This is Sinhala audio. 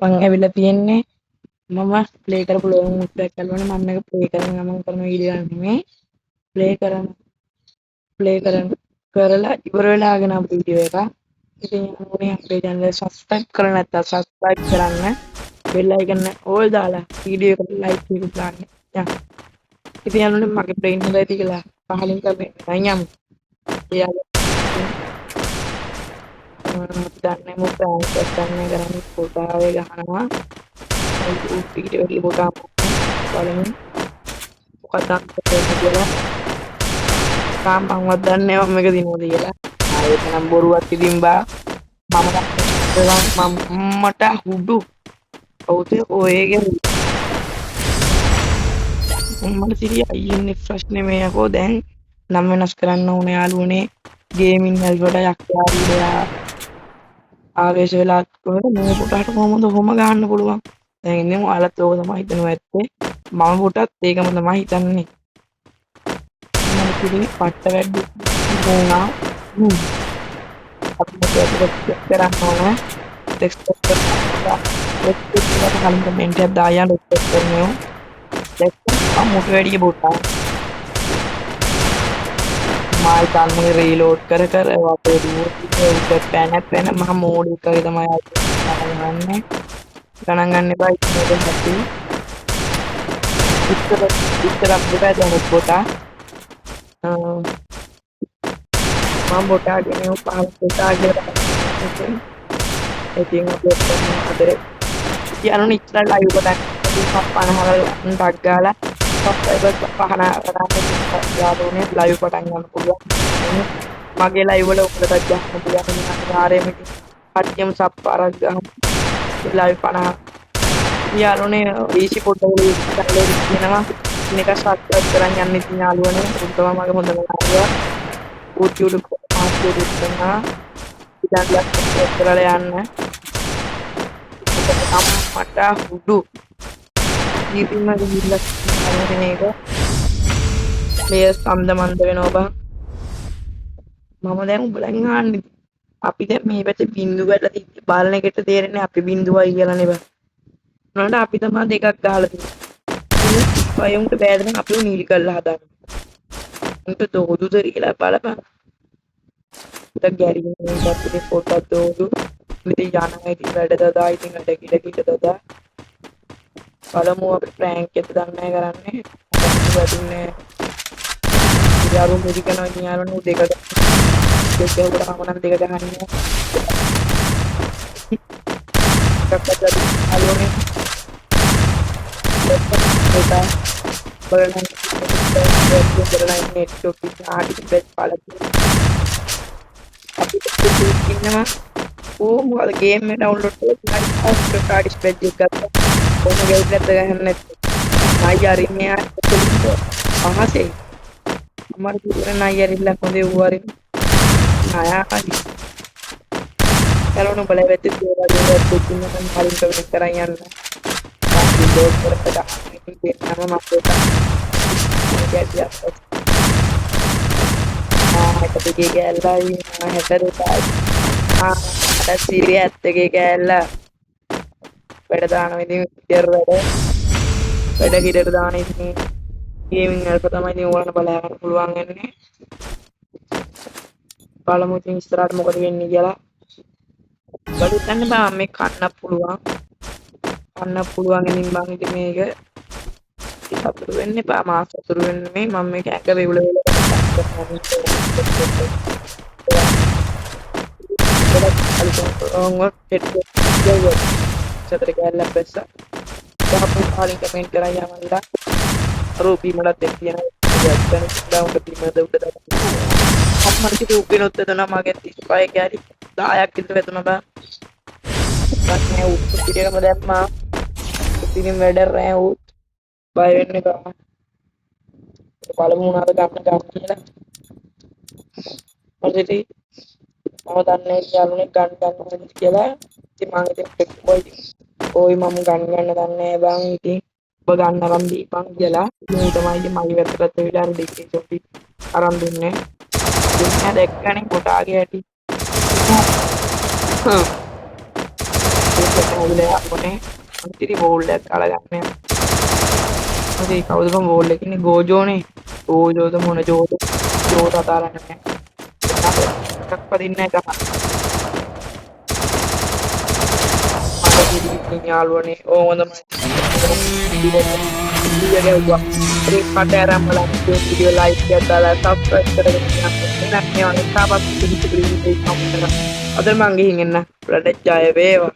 මං ඇවිල්ලා තියෙන්නේ මම ප්ලේ කරපු ලෝන් එකක් කරනවනේ මම මේක ප්ලේ කරන ගමන් කරන වීඩියෝ එකක් නෙමෙයි ප්ලේ කරලා ඉවර වෙලා ගෙන ආපු වීඩියෝ එකක්. ඉතින් මොනේ අපේ channel එක subscribe කරලා නැත්නම් subscribe කරන්න bell icon all දාලා වීඩියෝ එකට like එක දාන්න. ඉතින් යනුනේ මගේ brain හොඳයි ඇති කියලා පහලින් කරන්නේ නැහැ යමු. එයාලා දන්නේ මු ප්‍රෑන්ක් එකක් ගන්න කරන්නේ පොතාවේ ගහනවා. වීඩියෝ එකේ පොතා බලමු. මොකක්ද කියලා තාම මංවත් දන්නේ නැහැ මම මේක දිනවද කියලා. ආයෙත් නම් බොරුවක් ඉදින් බා මට හුඩු ඔව්ද ඔයගේ මට සිරිය අයියන්නේ ප්‍රශ්නේ මේ යකෝ දැන් නම් වෙනස් කරන්න ඕනේ යාළුවනේ ගේමින් වලට යක්කාරියා ආවේශ වෙලා කොහෙද මේ පොටට කොහොමද කොහොම ගන්න පුළුවන් දැන් ඉන්නේ ඔයාලත් ඕක තමයි හිතනවා ඇත්තේ මම පොටත් ඒකම තමයි හිතන්නේ මම කිව්වේ පට්ට වැඩි වුණා අපි මේක කරන්න ඕනේ ටෙක්ස්ට් කරලා කලින් කමෙන්ට් එකක් දායන් ටෙක්ස්ට් කරනවා දැන් මොට වැඩි බොටා මායි තාල්මගේ රීලෝඩ් කර වටේ දුවට පැන මහ මෝඩ් එක වගේ තමයි ගන්නේ ගණන් ගන්න එපා ඉතින් හැටි ඉස්සර අපිට දැන් බොටා මම බොටා ගෙන පහල බොටා කියලා ඉතින් අපේ අතේ යනුනේ ඉස්සර ලයිව් එකක් 50 ටක් ගාලා සබ්ස්ක්‍රයිබර්ස් 50 යාළුවනේ ලයිව් පටන් ගන්න පුළුවන් මගේ ලයිව් වල ඔක්කොටත් ගන්න පුළුවන් අනිවාර්යයෙන්ම කට්ටියම සබ් අරක් ගන්න ලයිව් 50 යාළුවනේ ඊසි පොඩ්ඩක් කියනවා මේක සබ්ස්ක්‍රයිබ් කරන් යන්න ඉතින් යාළුවනේ උන් තමයි මගේ හොඳම යාළුවා YouTube මාස්ටර් දෙන්නා ඉතින් සබ්ස්ක්‍රයිබ් කරලා යන්න මට හුඩු ඉතින් මගේ ගිහිල්ලා මේක ප්ලේයර්ස් සම්ද මන්ද වෙනවා බං මම දැන් උඹලන් අහන්නේ අපි දැන් මේ පැත්තේ බින්දුව වැටලා තිබ්බ බලන එකට තේරෙන්නේ අපි බින්දුවයි කියලා නේ බං උනාට අපි තමයි දෙකක් ගහලා තියෙන්නේ වයුන්ට බෑදෙන අපිව නීලි කරලා හදාගන්න උන්ට දෝදුද කියලා බලපන් උට ගැරින්නේ අපිට ෆොටෝ දෝදු ඉතින් යනවා ඉතින් වැඩ දදා ඉතින් වැඩ කිඩ දදා බලමු අපි ප්‍රෑන්ක් එක දන්නේ කරන්නේ වැදුන්නේ යාරු මෙරිකන යාරුණු දෙකට දෙකකට හමනම් දෙක ගහන්නේ කප්පට අලෝනේ ඒක බලන්න නෙට් ඔෆිස් ආටි බෙස් පාලකි අපි ඉන්නවා ඕ මොකද ගේම් එක ඩවුන්ලෝඩ් කරලා ස්ටාර්ට් ස්පෙජ් එක ගත්තා කොහොම ගෙල්ලත් ගහන්න නැත්නම් අයියරින්නේ අහසේ අමාරු කියන අයියරිල්ල කොඳේ උවරින් ආයාකයි කලොන බල වෙත් දේවා දේවා දෙකින් නම් හරින් කවෙක් කරන් යන්න අපි ලෝඩ් කරලා ඉතින් නම මප්පේට ගැටියක් ඒකේ ගෑල්ලායි හැටරේ අර සිරිය ඇත්තගේ ගෑල්ලා වැඩ දාන ඉතින් ඉතර වැඩ කිඩට දාන ඉතින් ගේමින් වලට තමයි ඉතින් ඕගොල්ලන්ට බලා ගන්න පුළුවන් වෙන්නේ බලමු ඉතින් ඉස්සරහට මොකද වෙන්නේ කියලා බඩු ගන්න බා මේ කන්න පුළුවන් ඉතින් බං ඉතින් මේක සතුරු වෙන්න එපා මාස සතුරු වෙන්න මේ මම මේක ඇඟ වේවුල සතර කැල්ල බැස්ස දහපු කාලින් කමෙන්ට් කරා යමන්ලා රූපී මලත් එක්ක කියන දැන් ඩවුන්ට පිමද උඩ දාන්න අම්මට කිව්ව උපිනොත් එතන මගේ 35 කැරි 10ක් විතර වෙතුන බා දැන් උත් පිටියම දැම්මා ඉතින් වැඩ රෑ උත් බය වෙන්න එපා බලමු උනාද ගන්න කියලා මොකදටි මම දන්නේ යාළුවනේ ගන්න කියලා ඉතින් මම ඉතින් ඔයි මම ගන්න දන්නේ බං ඉතින් ඔබ ගන්නනම් දීපන් කියලා මේ තමයි ඉතින් මගේ වැත්තට වෙලා අර දෙකේ චොපි අරන් දුන්නේ දුන්නා දැක්කනේ කොටාගේ ඇටි හැදිලා යන්නේ ඉතිරි බෝල් එකක් කාලා ගන්න. හරි කවුද මම බෝල් එකනේ ගෝජෝනේ. ගෝජෝද මොන ජෝද? ජෝද අතාරන්න නෑ. එකක් පදින්නේ නැහැ ගහ. මට කිව්වා යාළුවනේ ඕමදමයි. වීඩියෝ ගැව්වා. ඒක මට ආරම්භ බලන්න වීඩියෝ ලයික් එකක් දාලා සබ්ස්ක්‍රයිබ් කරගෙන ඉන්න. නැත්නම් මේ තාපස් පිළිතුරු දෙන්න කමෙන්ට් කරලා. අද මං ගිහින් එන්න. ඔයාලට ජය වේවා.